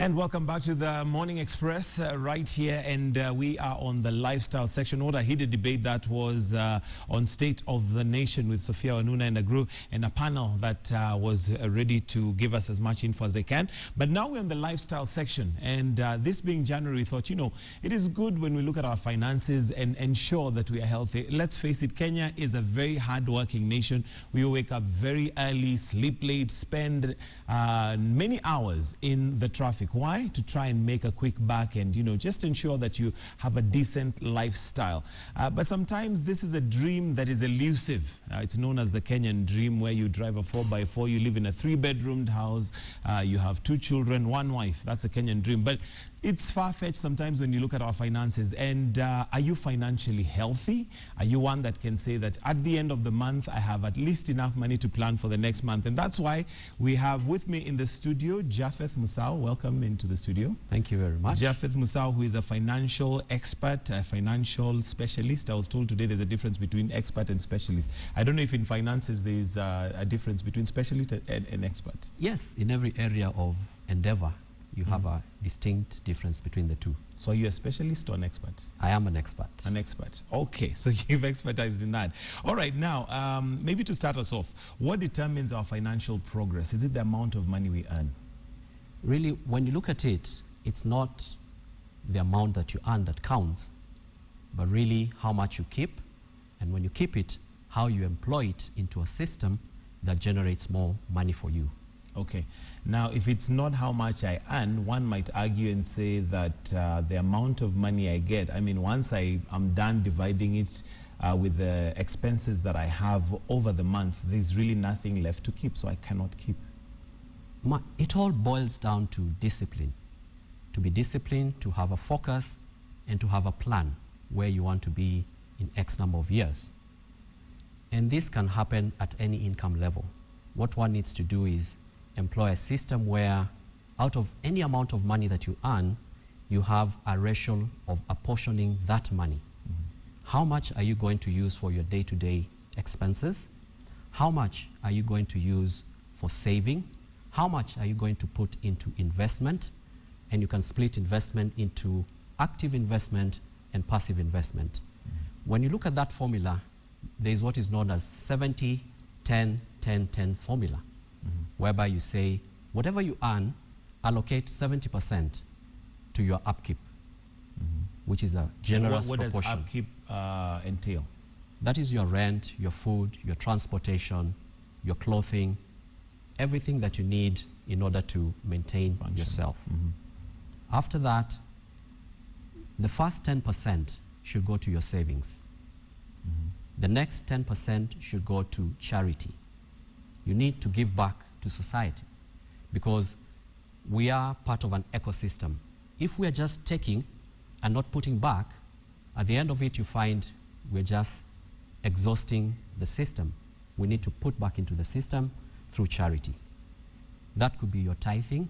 And welcome back to the Morning Express right here, and we are on the lifestyle section. What a heated debate that was on State of the Nation with Sophia Wanuna and Agru, and a panel that was ready to give us as much info as they can. But now we're on the lifestyle section, and this being January, we thought, you know, it is good when we look at our finances and ensure that we are healthy. Let's face it, Kenya is a very hard-working nation. We wake up very early, sleep late, spend many hours in the traffic. Why? To try and make a quick buck and, you know, just ensure that you have a decent lifestyle. But sometimes this is a dream that is elusive. It's known as the Kenyan dream, where you drive a 4x4, you live in a 3-bedroomed house, you have 2 children, 1 wife. That's a Kenyan dream. But it's far-fetched sometimes when you look at our finances. And are you financially healthy? Are you one that can say that at the end of the month, I have at least enough money to plan for the next month? And that's why we have with me in the studio, Japheth Musau. Welcome into the studio. Thank you very much. Japheth Musau, who is a financial expert, a financial specialist. I was told today there's a difference between expert and specialist. I don't know if in finances there's a difference between specialist and expert. Yes, in every area of endeavor, you have a distinct difference between the two. So you're a specialist or an expert? I am an expert. An expert. Okay, so you've expertised in that. All right, now, maybe to start us off, what determines our financial progress? Is it the amount of money we earn? Really, when you look at it, it's not the amount that you earn that counts, but really how much you keep, and when you keep it, how you employ it into a system that generates more money for you. Okay. Now, if it's not how much I earn, one might argue and say that the amount of money I get, I mean, once I'm done dividing it with the expenses that I have over the month, there's really nothing left to keep, so I cannot keep. It all boils down to discipline. To be disciplined, to have a focus, and to have a plan where you want to be in X number of years. And this can happen at any income level. What one needs to do is employ a system where out of any amount of money that you earn, you have a ratio of apportioning that money. How much are you going to use for your day-to-day expenses? How much are you going to use for saving? How much are you going to put into investment? And you can split investment into active investment and passive investment. When you look at that formula, there is what is known as 70-10-10-10 formula. Whereby you say, whatever you earn, allocate 70% to your upkeep, which is a generous proportion. What does upkeep entail? That is your rent, your food, your transportation, your clothing, everything that you need in order to maintain yourself. After that, the first 10% should go to your savings. The next 10% should go to charity. You need to give back to society because we are part of an ecosystem. If we are just taking and not putting back, at the end of it you find we're just exhausting the system. We need to put back into the system through charity. That could be your tithing,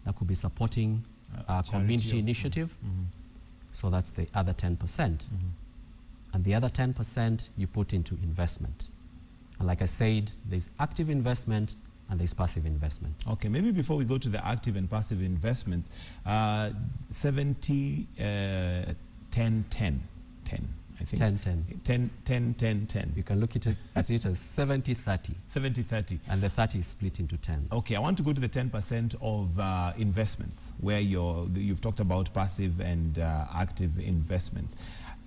that could be supporting a community initiative, so that's the other 10%. And the other 10% you put into investment. And like I said, there's active investment and there's passive investment. Okay, maybe before we go to the active and passive investment, 70, 10, 10, 10, I think. 10, 10. 10, 10, 10, 10. You can look at it as 70-30. 70-30. And the 30 is split into 10s. Okay, I want to go to the 10% of investments, where you've talked about passive and active investments.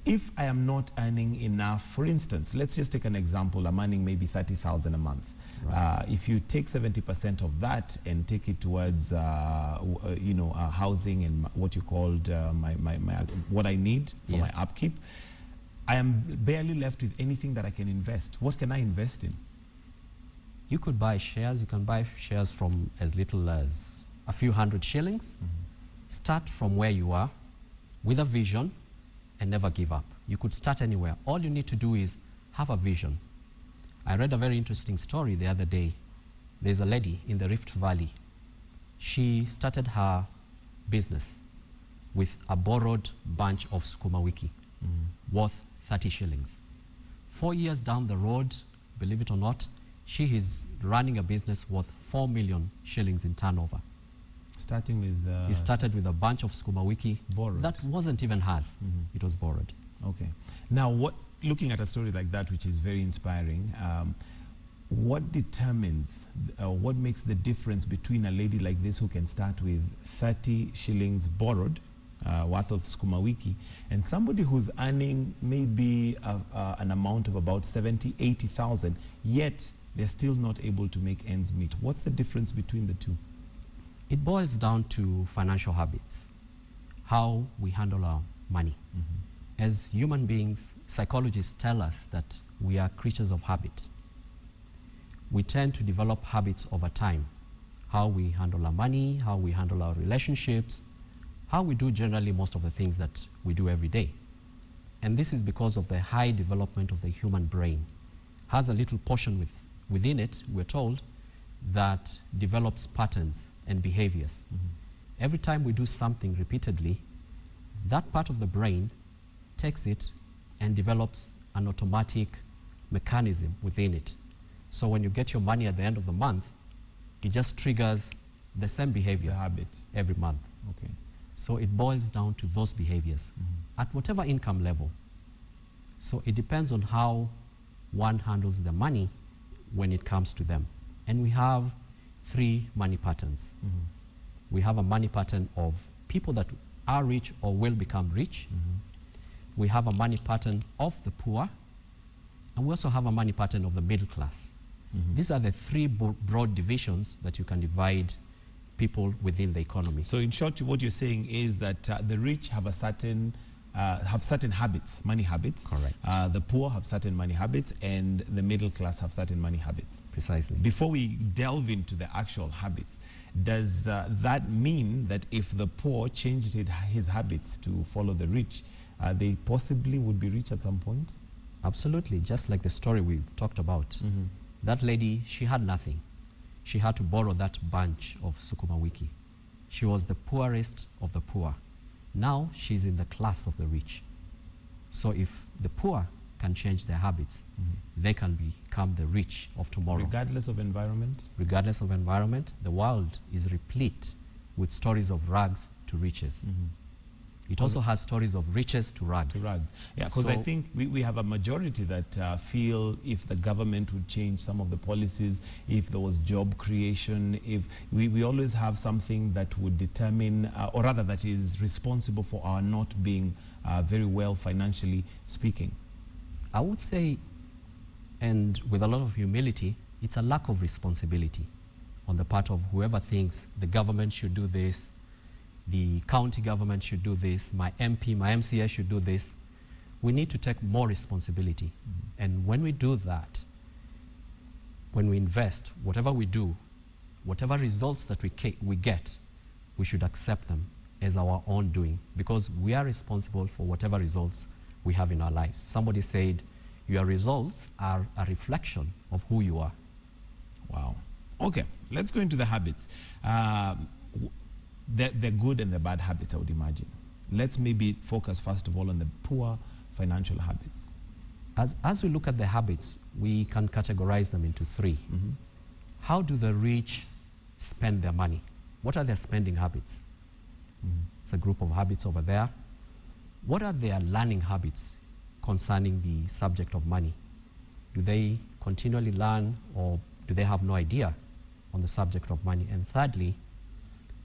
If I am not earning enough, for instance, let's just take an example, I'm earning maybe 30,000 a month. Right. If you take 70% of that and take it towards, you know, housing and what you called what I need for my upkeep, I am barely left with anything that I can invest. What can I invest in? You could buy shares. You can buy shares from as little as a few hundred shillings. Start from where you are with a vision and never give up. You could start anywhere. All you need to do is have a vision. I read a very interesting story the other day. There's a lady in the Rift Valley. She started her business with a borrowed bunch of sukuma wiki worth 30 shillings. 4 years down the road, believe it or not, she is running a business worth 4 million shillings in turnover. Starting with... He started with a bunch of sukuma wiki Borrowed. that wasn't even his. It was borrowed. Okay. Now, looking at a story like that, which is very inspiring, what determines, what makes the difference between a lady like this who can start with 30 shillings borrowed, worth of sukuma wiki, and somebody who's earning maybe an amount of about 70, 80,000, yet they're still not able to make ends meet? What's the difference between the two? It boils down to financial habits, how we handle our money. As human beings, psychologists tell us that we are creatures of habit. We tend to develop habits over time, how we handle our money, how we handle our relationships, how we do generally most of the things that we do every day. And this is because of the high development of the human brain. Has a little portion within it, we're told, that develops patterns and behaviors. Every time we do something repeatedly, that part of the brain takes it and develops an automatic mechanism within it. So when you get your money at the end of the month, it just triggers the same behavior, The habit. every month. Okay. So it boils down to those behaviors at whatever income level. So it depends on how one handles the money when it comes to them. And we have 3 money patterns. We have a money pattern of people that are rich or will become rich. We have a money pattern of the poor. And we also have a money pattern of the middle class. These are the 3 broad divisions that you can divide people within the economy. So in short, what you're saying is that the rich have certain habits, money habits. Correct. The poor have certain money habits, and the middle class have certain money habits. Precisely. Before we delve into the actual habits, does that mean that if the poor changed his habits to follow the rich, they possibly would be rich at some point? Absolutely, just like the story we talked about. That lady, she had nothing. She had to borrow that bunch of sukuma wiki. She was the poorest of the poor. Now she's in the class of the rich. So if the poor can change their habits, they can become the rich of tomorrow. Regardless of environment? Regardless of environment, the world is replete with stories of rags to riches. It also has stories of riches to rags. Yeah, because I So- think we have a majority that feel if the government would change some of the policies, if there was job creation, if we always have something that would determine, or rather that is responsible for our not being very well financially speaking. I would say, and with a lot of humility, it's a lack of responsibility on the part of whoever thinks the government should do this, the county government should do this, my MP, my MCA should do this. We need to take more responsibility. And when we do that, when we invest, whatever we do, whatever results that we get, we should accept them as our own doing, because we are responsible for whatever results we have in our lives. Somebody said, your results are a reflection of who you are. Wow. Okay, let's go into the habits. The good and the bad habits, I would imagine. Let's maybe focus first of all on the poor financial habits. As we look at the habits, we can categorize them into 3. How do the rich spend their money? What are their spending habits? It's a group of habits over there. What are their learning habits concerning the subject of money? Do they continually learn, or do they have no idea on the subject of money? And thirdly,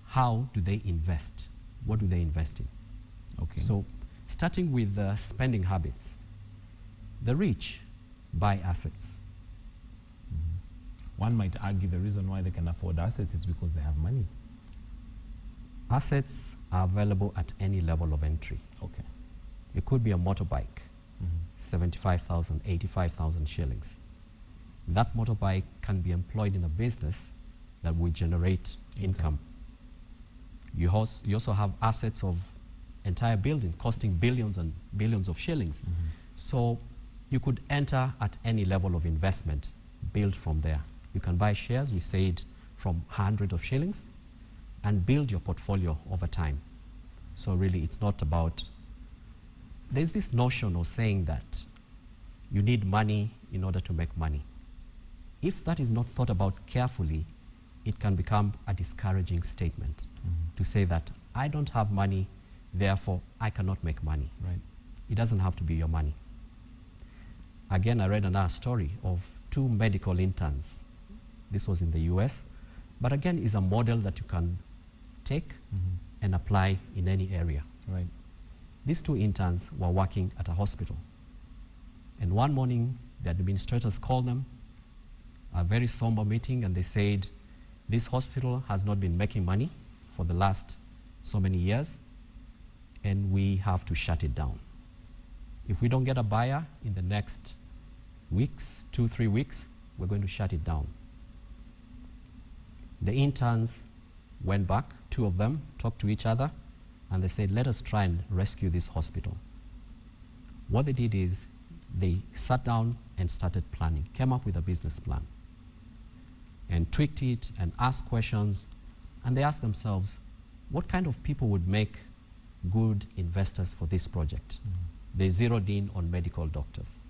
how do they invest? What do they invest in? Okay. So starting with the spending habits, the rich buy assets. One might argue the reason why they can afford assets is because they have money. Assets are available at any level of entry. Okay. It could be a motorbike, 75,000, 85,000 shillings. That motorbike can be employed in a business that will generate income. You also have assets of entire building costing billions and billions of shillings. So you could enter at any level of investment, build from there. You can buy shares, we said, from 100 of shillings, and build your portfolio over time. So really, it's not about... There's this notion of saying that you need money in order to make money. If that is not thought about carefully, it can become a discouraging statement to say that I don't have money, therefore I cannot make money. Right. It doesn't have to be your money. Again, I read another story of 2 medical interns. This was in the US, but again, is a model that you can take and apply in any area. Right. These 2 interns were working at a hospital. And one morning, the administrators called them, a very somber meeting, and they said, this hospital has not been making money for the last so many years, and we have to shut it down. If we don't get a buyer in the next weeks, 2-3 weeks, we're going to shut it down. The interns went back, 2 of them talked to each other, and they said, let us try and rescue this hospital. What they did is they sat down and started planning, came up with a business plan, and tweaked it and asked questions, and they asked themselves, what kind of people would make good investors for this project? They zeroed in on medical doctors.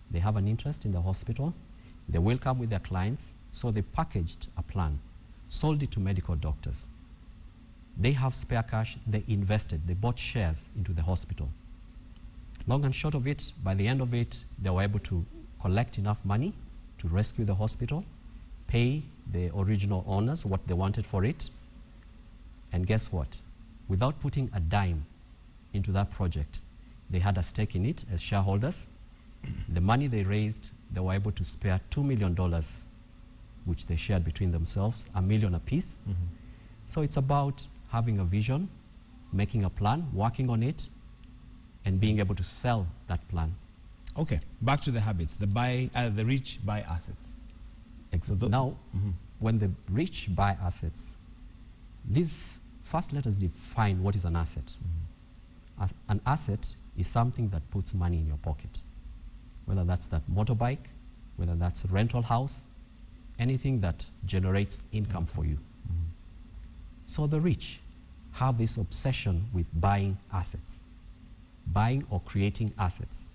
They have an interest in the hospital. They will come with their clients, so they packaged a plan, sold it to medical doctors. They have spare cash, they invested, they bought shares into the hospital. Long and short of it, by the end of it, they were able to collect enough money to rescue the hospital, pay the original owners what they wanted for it, and guess what? Without putting a dime into that project, they had a stake in it as shareholders. The money they raised, they were able to spare $2 million, which they shared between themselves, $1 million apiece. So it's about having a vision, making a plan, working on it, and being able to sell that plan. Okay, back to the habits. The rich buy assets. Now, when the rich buy assets, first let us define what is an asset. An asset is something that puts money in your pocket, whether that's that motorbike, whether that's a rental house, anything that generates income for you. So the rich have this obsession with buying assets, buying or creating assets.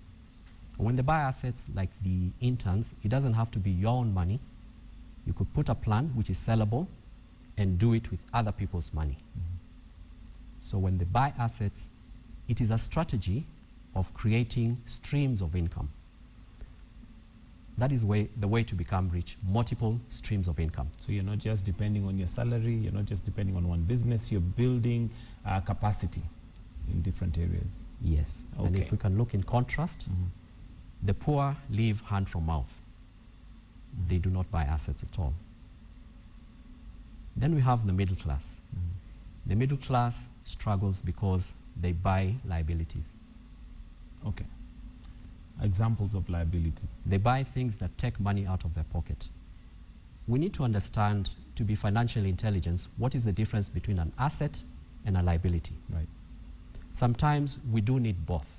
When they buy assets like the interns, it doesn't have to be your own money. You could put a plan which is sellable and do it with other people's money. So when they buy assets, it is a strategy of creating streams of income. That is the way to become rich, multiple streams of income. So you're not just depending on your salary, you're not just depending on one business, you're building capacity in different areas. Yes. Okay. And if we can look in contrast, the poor live hand from mouth. They do not buy assets at all. Then we have the middle class. The middle class struggles because they buy liabilities. Okay. Examples of liabilities. They buy things that take money out of their pocket. We need to understand, to be financially intelligent, what is the difference between an asset and a liability. Right. Sometimes we do need both.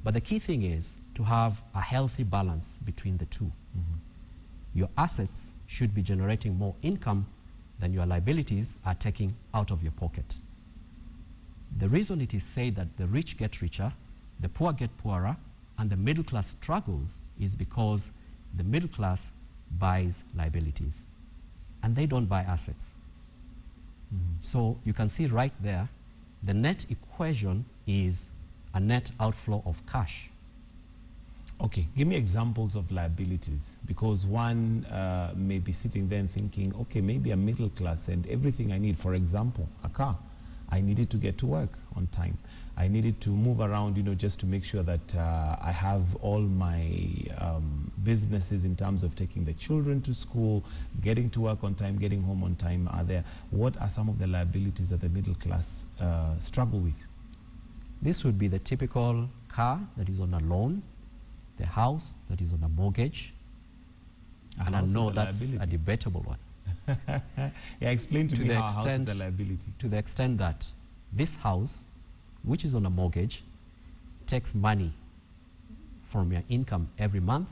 But the key thing is to have a healthy balance between the two. Your assets should be generating more income than your liabilities are taking out of your pocket. The reason it is said that the rich get richer, the poor get poorer, and the middle class struggles is because the middle class buys liabilities and they don't buy assets. So you can see right there, the net equation is a net outflow of cash. Okay, give me examples of liabilities, because one may be sitting there and thinking, okay, maybe I'm middle class and everything I need, for example, a car. I needed to get to work on time. I needed to move around, just to make sure that I have all my businesses in terms of taking the children to school, getting to work on time, getting home on time are there. What are some of the liabilities that the middle class struggle with? This would be the typical car that is on a loan, the house that is on a mortgage, and I know that's a debatable one. Yeah, explain to me how a house is a liability. To the extent that this house, which is on a mortgage, takes money from your income every month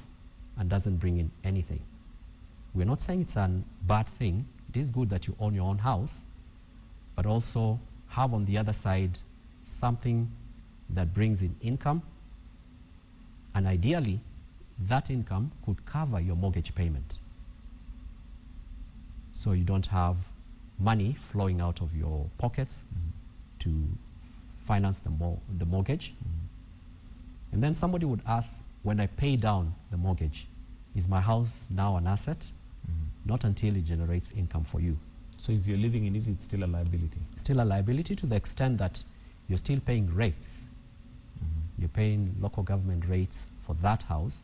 and doesn't bring in anything. We're not saying it's a bad thing. It is good that you own your own house, but also have on the other side something that brings in income, and ideally that income could cover your mortgage payment. So you don't have money flowing out of your pockets to finance the mortgage. And then somebody would ask, when I pay down the mortgage, is my house now an asset? Not until it generates income for you. So if you're living in it, it's still a liability? Still a liability to the extent that you're still paying rates. You're paying local government rates for that house.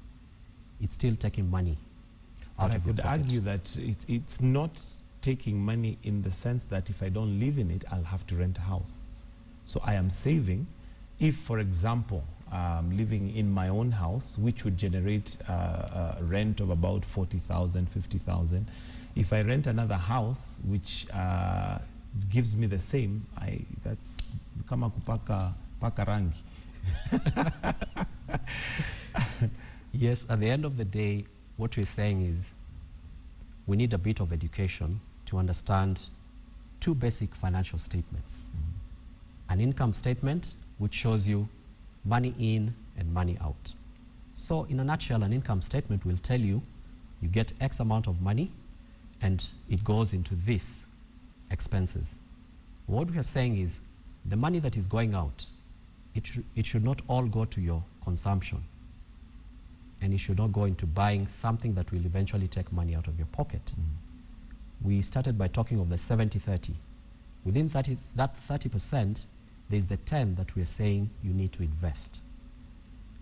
It's still taking money out But of I your could pocket. argue that it's not taking money in the sense that if I don't live in it, I'll have to rent a house. So I am saving. If, for example, living in my own house, which would generate a rent of about 40,000, 50,000, if I rent another house, which gives me the same, that's kama kupaka rangi. Yes, at the end of the day, what we're saying is we need a bit of education to understand two basic financial statements. An income statement, which shows you money in and money out. So in a nutshell, an income statement will tell you you get X amount of money and it goes into this expenses. What we are saying is the money that is going out, it should not all go to your consumption, and it should not go into buying something that will eventually take money out of your pocket. We started by talking of the 70-30. Within that 30%, there's the 10 that we're saying you need to invest.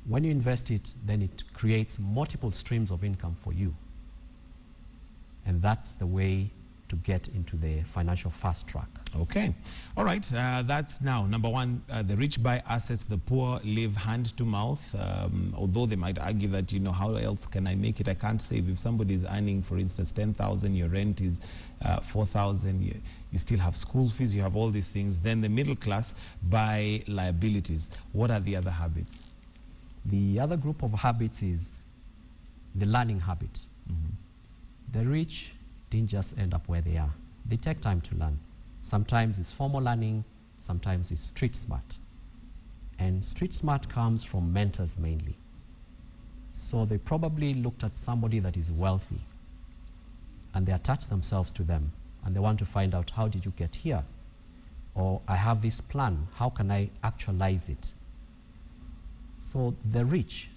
When you invest it, then it creates multiple streams of income for you. And that's the way to get into the financial fast track. Okay. All right. That's now number one. The rich buy assets, the poor live hand to mouth. Although they might argue that, you know, how else can I make it? I can't save. If somebody is earning, for instance, 10,000, your rent is 4,000, you still have school fees, you have all these things. Then the middle class buy liabilities. What are the other habits? The other group of habits is the learning habit. The rich didn't just end up where they are. They take time to learn. Sometimes it's formal learning, sometimes it's street smart. And street smart comes from mentors mainly. So they probably looked at somebody that is wealthy and they attach themselves to them and they want to find out, how did you get here? Or I have this plan, how can I actualize it? So the rich,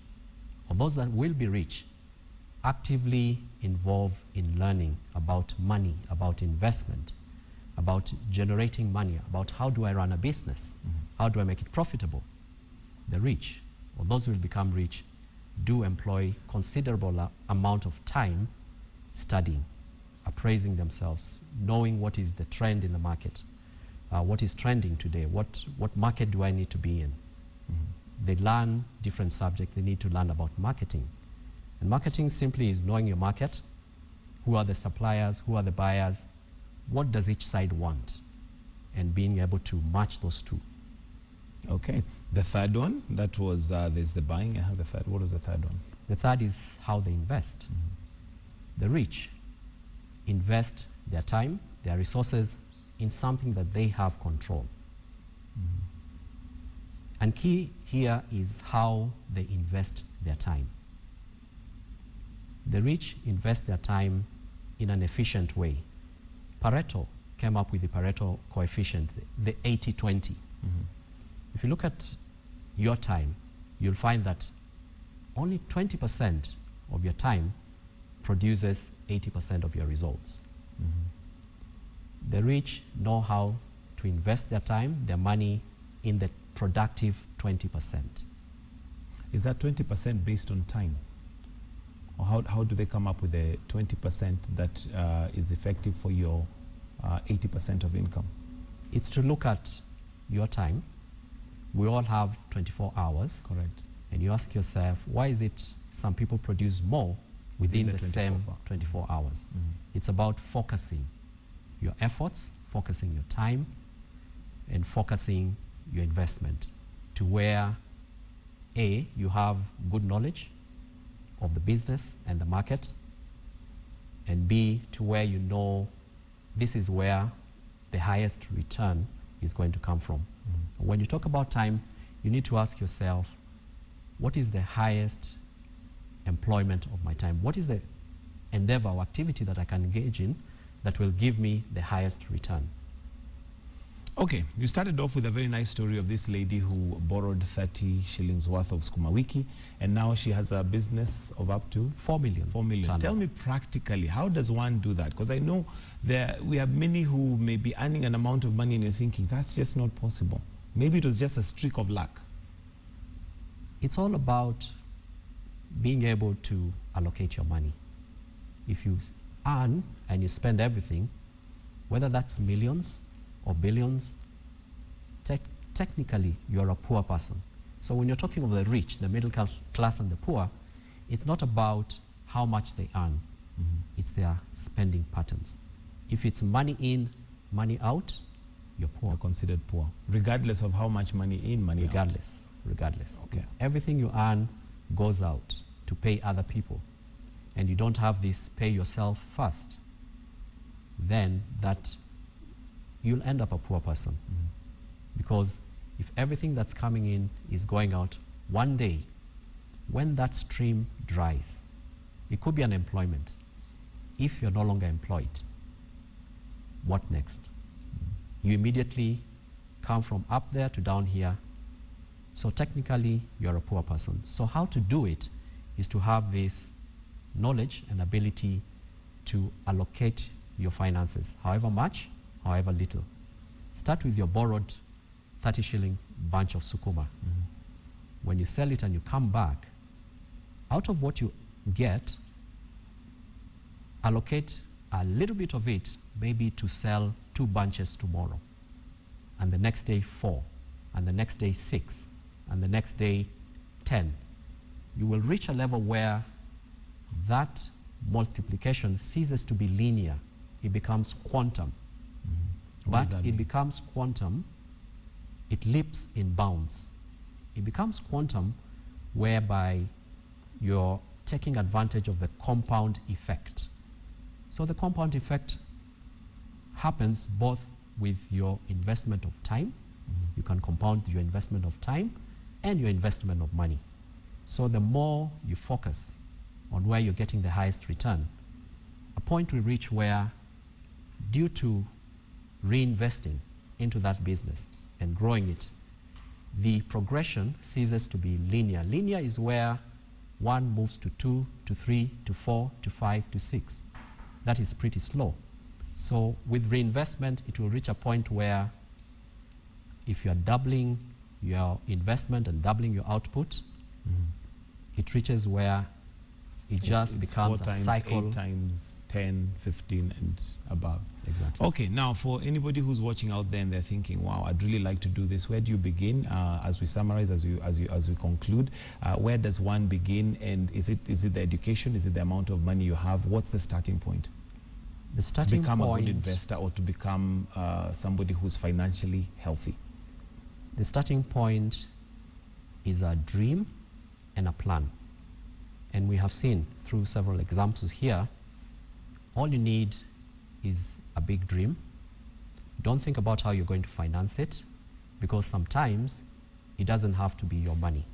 or those that will be rich, actively involved in learning about money, about investment, about generating money, about how do I run a business, how do I make it profitable. The rich, or those who will become rich, do employ considerable amount of time studying, appraising themselves, knowing what is the trend in the market, what is trending today, what market do I need to be in. They learn different subjects. They need to learn about marketing. And marketing simply is knowing your market, who are the suppliers, who are the buyers, what does each side want, and being able to match those two. Okay. The third one, that was, there's the buying. The third, what was the third one? The third is how they invest. The rich invest their time, their resources in something that they have control. And key here is how they invest their time. The rich invest their time in an efficient way. Pareto came up with the Pareto coefficient, the 80-20. If you look at your time, you'll find that only 20% of your time produces 80% of your results. The rich know how to invest their time, their money, in the productive 20%. Is that 20% based on time? Or how do they come up with the 20% that is effective for your 80% of income? It's to look at your time. We all have 24 hours. Correct. And you ask yourself, why is it some people produce more within the same 24 hours? It's about focusing your efforts, focusing your time, and focusing your investment to where, A, you have good knowledge of the business and the market, and B, to where you know this is where the highest return is going to come from. When you talk about time, you need to ask yourself, what is the highest employment of my time? What is the endeavor or activity that I can engage in that will give me the highest return. Okay, you started off with a very nice story of this lady who borrowed 30 shillings worth of Sukuma Wiki, and now she has a business of up to 4 million. 4 million. turnover. Tell me practically, how does one do that? Because I know we have many who may be earning an amount of money and you're thinking, that's just not possible. Maybe it was just a streak of luck. It's all about being able to allocate your money. If you earn and you spend everything, whether that's millions or billions, technically you're a poor person. So when you're talking of the rich, the middle class and the poor, it's not about how much they earn. It's their spending patterns. If it's money in, money out, you're poor. You're considered poor, regardless of how much money in, money Regardless. Okay. Everything you earn goes out to pay other people, and you don't have this pay yourself first, then that you'll end up a poor person. Because if everything that's coming in is going out, one day, when that stream dries, it could be unemployment. If you're no longer employed, what next? You immediately come from up there to down here. So technically, you're a poor person. So how to do it is to have this knowledge and ability to allocate your finances, however much, however little. Start with your borrowed 30 shilling bunch of sukuma. When you sell it and you come back, out of what you get, allocate a little bit of it maybe to sell 2 bunches tomorrow, and the next day 4, and the next day 6, and the next day 10. You will reach a level where that multiplication ceases to be linear. It becomes quantum. But it becomes quantum, it leaps in bounds. It becomes quantum whereby you're taking advantage of the compound effect. So the compound effect happens both with your investment of time. You can compound your investment of time and your investment of money. So the more you focus on where you're getting the highest return, a point will reach where, due to reinvesting into that business and growing it, the progression ceases to be linear. Linear is where 1 moves to 2, to 3, to 4, to 5, to 6. That is pretty slow. So with reinvestment, it will reach a point where if you're doubling your investment and doubling your output, it reaches where it just becomes 4 a times, cycle. 8 times, 10, 15, and above. Exactly. Okay, now for anybody who's watching out there and they're thinking, wow, I'd really like to do this, where do you begin? As we summarize, as we conclude, where does one begin? And is it the education? Is it the amount of money you have? What's the starting point? The starting to become point, a good investor, or to become somebody who's financially healthy? The starting point is a dream and a plan. And we have seen through several examples here, all you need is a big dream. Don't think about how you're going to finance it, because sometimes it doesn't have to be your money.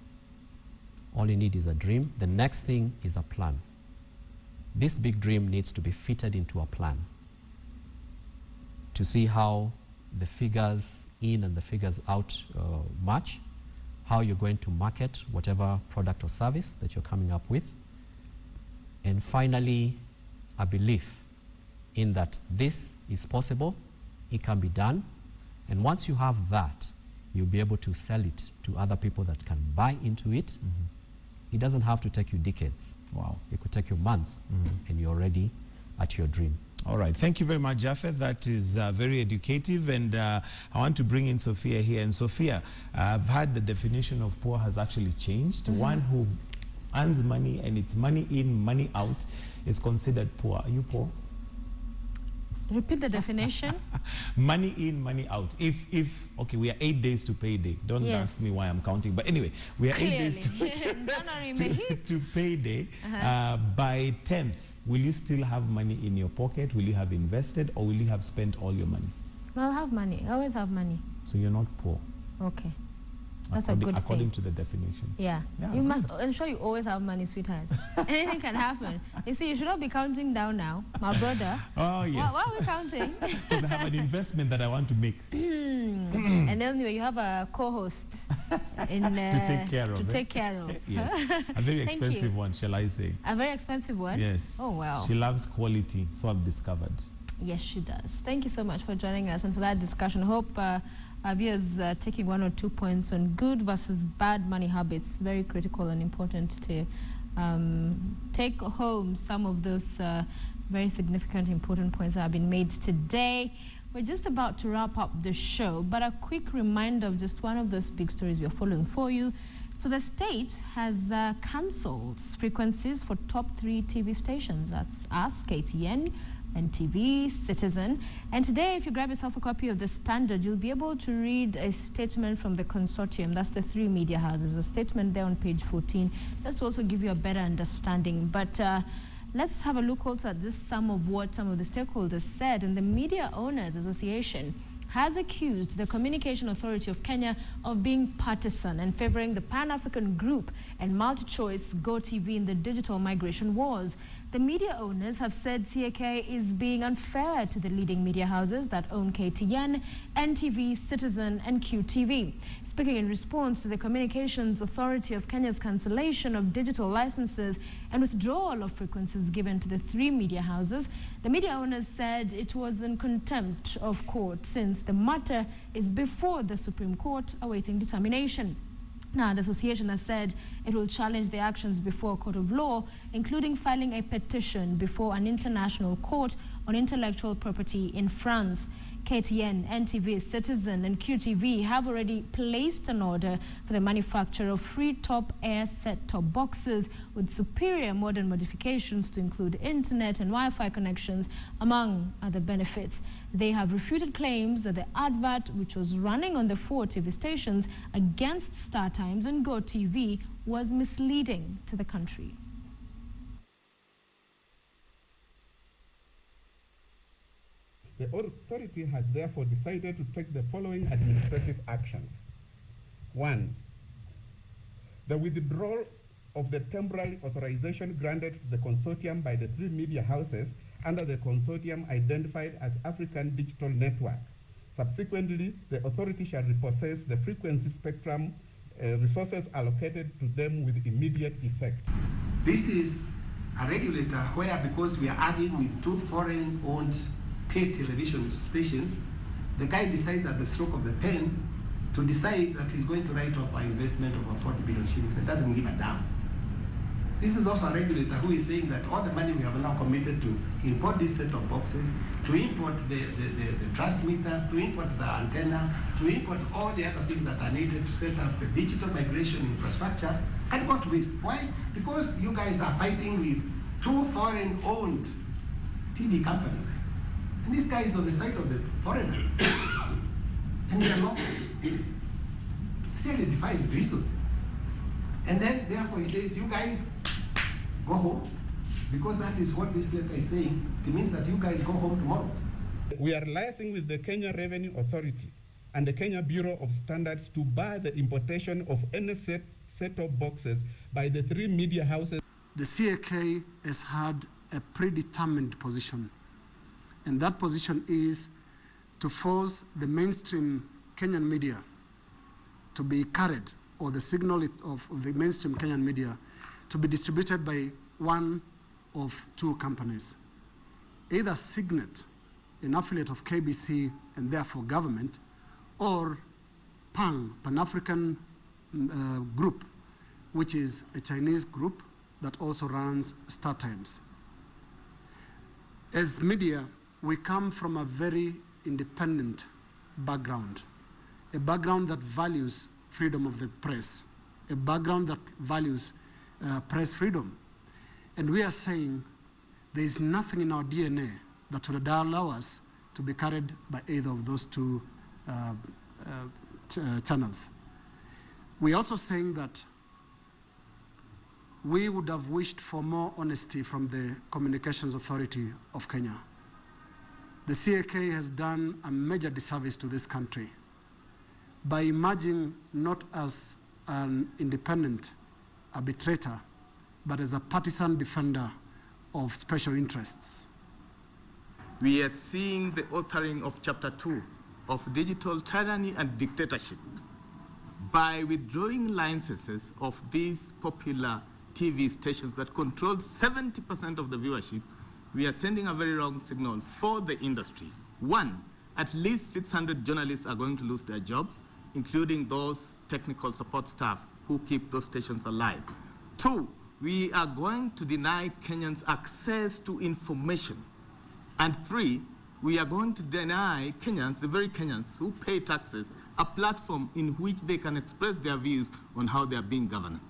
All you need is a dream. The next thing is a plan. This big dream needs to be fitted into a plan to see how the figures in and the figures out match, how you're going to market whatever product or service that you're coming up with, and finally, a belief in that this is possible, it can be done, and once you have that, you'll be able to sell it to other people that can buy into it. It doesn't have to take you decades. Wow. It could take you months, and you're already at your dream. All right. Thank you very much, Japheth. That is very educative. And I want to bring in Sophia here. And Sophia, I've heard the definition of poor has actually changed. One who earns money and it's money in, money out is considered poor. Are you poor? Repeat the definition. Money in, money out. If okay, we are 8 days to payday. Don't ask me why I'm counting. But anyway, we are 8 days to payday. By 10th, will you still have money in your pocket? Will you have invested, or will you have spent all your money? I'll have money. I always have money. So you're not poor. Okay. That's a good according thing. to the definition. Yeah. Yeah, You good. must ensure you always have money, sweetheart. Anything can happen. You see, you should not be counting down now, my brother. Oh, yes. Why are we counting? Because I have an investment that I want to make. And then you have a co-host in To take care of. to take care of. Yes. A very Thank expensive you. one, shall I say. A very expensive one? Yes. Oh, wow. She loves quality, so I've discovered. Yes, she does. Thank you so much for joining us and for that discussion. Hope our viewers taking 1 or 2 points on good versus bad money habits. Very critical and important to take home some of those very significant, important points that have been made today. We're just about to wrap up the show, but a quick reminder of just one of those big stories we are following for you. So the state has cancelled frequencies for top 3 TV stations. That's us, KTN, NTV, Citizen. And today, if you grab yourself a copy of the Standard, you'll be able to read a statement from the consortium. That's the 3 media houses. A statement there on page 14, just to also give you a better understanding. But let's have a look also at just some of what some of the stakeholders said. And the Media Owners Association has accused the Communication Authority of Kenya of being partisan and favoring the Pan-African Group and multi-choice GoTV in the digital migration wars. The media owners have said CAK is being unfair to the leading media houses that own KTN, NTV, Citizen and QTV. Speaking in response to the Communications Authority of Kenya's cancellation of digital licenses and withdrawal of frequencies given to the 3 media houses, the media owners said it was in contempt of court since the matter is before the Supreme Court awaiting determination. Now, the association has said it will challenge the actions before a court of law, including filing a petition before an international court on intellectual property in France. KTN, NTV, Citizen and QTV have already placed an order for the manufacture of free top-air set-top boxes with superior modern modifications to include internet and Wi-Fi connections, among other benefits. They have refuted claims that the advert, which was running on the 4 TV stations against StarTimes and GoTV, was misleading to the country. The authority has therefore decided to take the following administrative actions. 1. The withdrawal of the temporary authorization granted to the consortium by the 3 media houses under the consortium identified as African Digital Network. Subsequently, the authority shall repossess the frequency spectrum resources allocated to them with immediate effect. This is a regulator where, because we are arguing with 2 foreign-owned paid television stations, the guy decides at the stroke of the pen to decide that he's going to write off our investment of 40 billion shillings and doesn't give a damn. This is also a regulator who is saying that all the money we have now committed to import this set of boxes, to import the transmitters, to import the antenna, to import all the other things that are needed to set up the digital migration infrastructure, can go to waste. Why? Because you guys are fighting with 2 foreign-owned TV companies. And this guy is on the side of the foreigner. And they are locals. It really defies reason. And then, therefore, he says, you guys go home, because that is what this letter is saying. It means that you guys go home tomorrow. We are liaising with the Kenya Revenue Authority and the Kenya Bureau of Standards to bar the importation of any set-top boxes by the 3 media houses. The CAK has had a predetermined position, and that position is to force the mainstream Kenyan media to be carried, or the signal of the mainstream Kenyan media to be distributed by one of 2 companies, either Signet, an affiliate of KBC and therefore government, or PANG, Pan-African Group, which is a Chinese group that also runs StarTimes. As media, we come from a very independent background, a background that values freedom of the press, a background that values press freedom. And we are saying there is nothing in our DNA that would allow us to be carried by either of those 2 channels. We're also saying that we would have wished for more honesty from the Communications Authority of Kenya. The CAK has done a major disservice to this country. by emerging not as an independent arbitrator, but as a partisan defender of special interests. We are seeing the authoring of Chapter 2 of Digital Tyranny and Dictatorship. By withdrawing licenses of these popular TV stations that control 70% of the viewership, we are sending a very wrong signal for the industry. One, at least 600 journalists are going to lose their jobs, including those technical support staff who keep those stations alive. Two, we are going to deny Kenyans access to information. And three, we are going to deny Kenyans, the very Kenyans who pay taxes, a platform in which they can express their views on how they are being governed.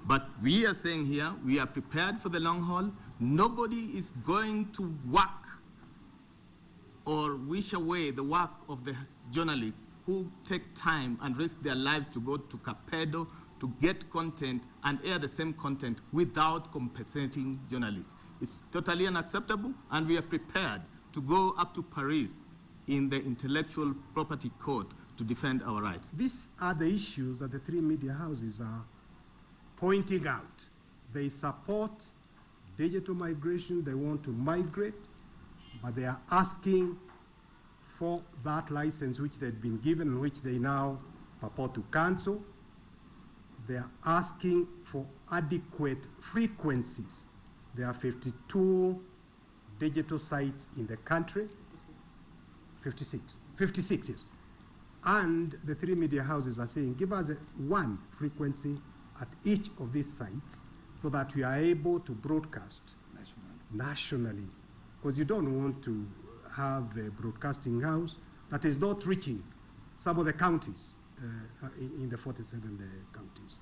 But we are saying here, we are prepared for the long haul. Nobody is going to work or wish away the work of the journalists who take time and risk their lives to go to Capedo to get content and air the same content without compensating journalists. It's totally unacceptable, and we are prepared to go up to Paris in the Intellectual Property Court to defend our rights. These are the issues that the three media houses are pointing out. They support digital migration, they want to migrate, but they are asking for that license which they've been given and which they now purport to cancel. They are asking for adequate frequencies. There are 52 digital sites in the country. 56, yes. And the three media houses are saying, give us one frequency at each of these sites so that we are able to broadcast nationally. Because you don't want to have a broadcasting house that is not reaching some of the counties in the 47 counties.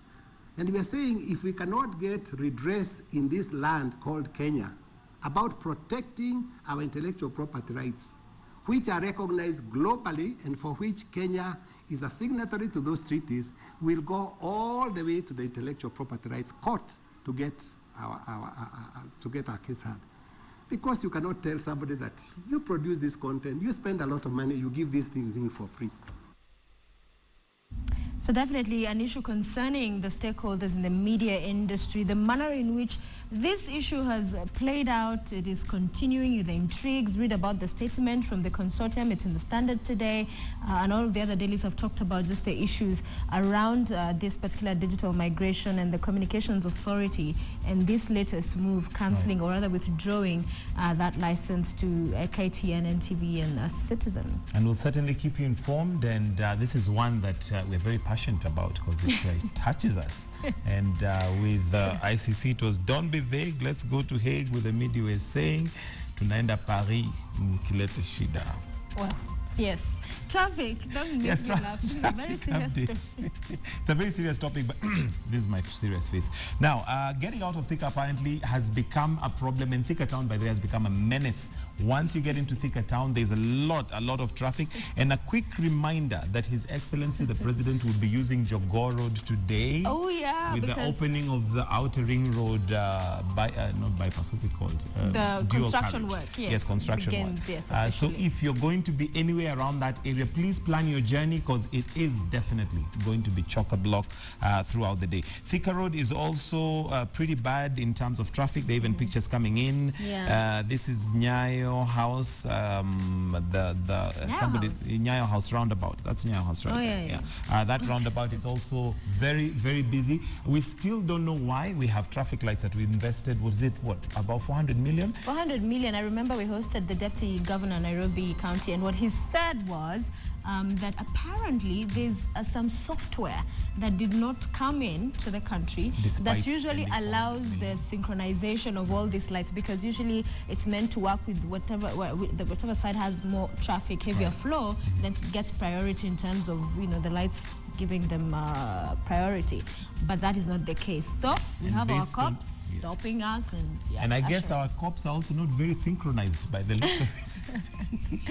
And we are saying if we cannot get redress in this land called Kenya about protecting our intellectual property rights, which are recognized globally and for which Kenya is a signatory to those treaties, we'll go all the way to the Intellectual Property Rights Court to get our case heard. Because you cannot tell somebody that you produce this content, you spend a lot of money, you give this thing for free. So definitely an issue concerning the stakeholders in the media industry, the manner in which this issue has played out. It is continuing with the intrigues. Read about the statement from the consortium. It's in the Standard today, and all of the other dailies have talked about just the issues around this particular digital migration and the Communications Authority and this latest move, cancelling or rather withdrawing that license to KTN, NTV and Citizen. And we'll certainly keep you informed, and this is one that we're very passionate about because it touches us. And with ICC, it was don't be vague, let's go to Hague with the media was saying, tunaenda Paris, mkilete shida. Well, yes. Traffic, don't make yes, me laugh. This is a very serious question. It's a very serious topic, but this is my serious face. Now, getting out of Thika apparently has become a problem, and Thika Town, by the way, has become a menace. Once you get into Thika Town, there's a lot of traffic. And a quick reminder that His Excellency, the President, will be using Jogoo Road today. Oh, yeah. With the opening of the Outer Ring Road, not bypass, what's it called? The dual construction carriage. work, yes. Yes, construction begins, work. Yes, so if you're going to be anywhere around that area, please plan your journey because it is definitely going to be chock-a-block throughout the day. Thika Road is also pretty bad in terms of traffic. There are even pictures coming in. Yeah. This is Nyayo House, Nyayo House roundabout. That's Nyayo House right there. Yeah. That roundabout is also very, very busy. We still don't know why. We have traffic lights that we invested, was it what, about 400 million? 400 million. I remember we hosted the Deputy Governor of Nairobi County, and what he said was that apparently there's some software that did not come in to the country that usually allows the synchronization of all these lights, because usually it's meant to work with whatever side has more traffic, heavier flow, then it gets priority in terms of the lights giving them priority. But that is not the case. So we And have our based on- cops yes. stopping us, and yeah. And I guess ushering. our cops are also not very synchronized by the look of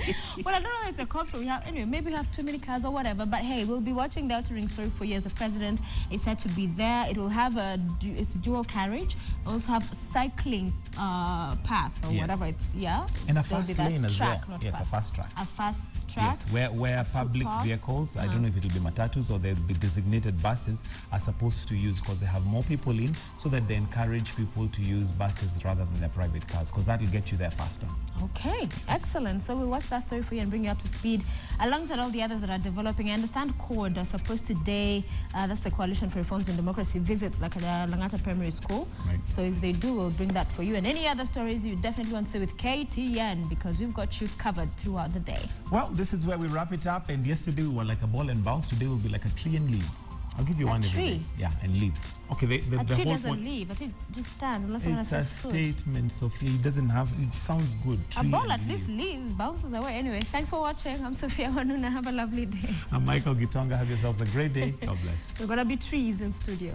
it. Well, I don't know if it's a cop, so we have, anyway, maybe we have too many cars or whatever, but hey, we'll be watching the Outer Ring story for years. The president is said to be there. It will have it's dual carriage, also have cycling path or Yes. whatever it's, yeah. And a There'll be fast that lane as track, well. not Yes, a path. fast track. A fast track. Yes, where public Footpath. vehicles, I don't know if it'll be matatus or there'll be designated buses, are supposed to use, because they have more people in, so that they encourage people to use buses rather than their private cars, because that'll get you there faster. Okay, excellent. So we'll watch that story for you and bring you up to speed alongside all the others that are developing. I understand CORD are supposed today, that's the Coalition for Reforms and Democracy, visit like Langata Primary School. Right. So if they do, we'll bring that for you. And any other stories you definitely want to say with KTN, because we've got you covered throughout the day. Well, this is where we wrap it up. And yesterday we were like a ball and bounce. Today will be like a tree and leave. I'll give you A one every tree? day. Yeah, and leave. Okay, A the tree whole doesn't point. leave. A tree just stands unless someone It's a says food. statement, Sophia. It doesn't have. It sounds good. A Tree ball and at least leave. leaves, bounces away. Anyway, thanks for watching. I'm Sophia Wanuna. Have a lovely day. I'm Michael Gitonga. Have yourselves a great day. God bless. We're going to be trees in studio.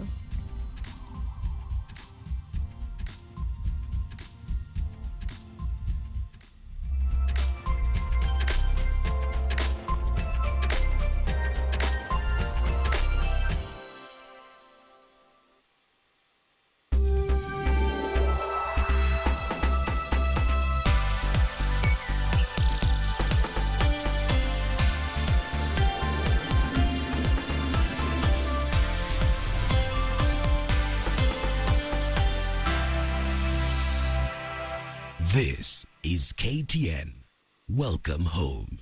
This is KTN. Welcome home.